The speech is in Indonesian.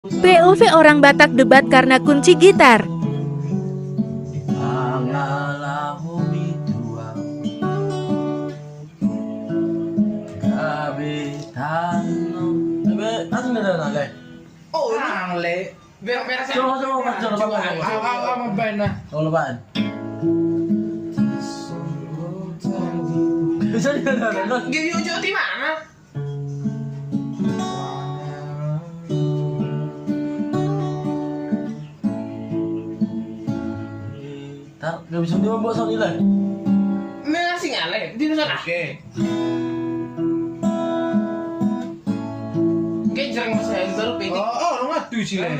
POV orang Batak debat karena kunci gitar. Angalah hobi tua Kabitano Asan na na guys? Oh, ang le. Beres Coba mabay na. Ang labaan. Bisa di na. Giyo di mana? Gak bisa dibawa sa nila. Nasi ngale, di nusa nake. Kayak jarang masa handle, pede. Oh, lu ngadu sih le.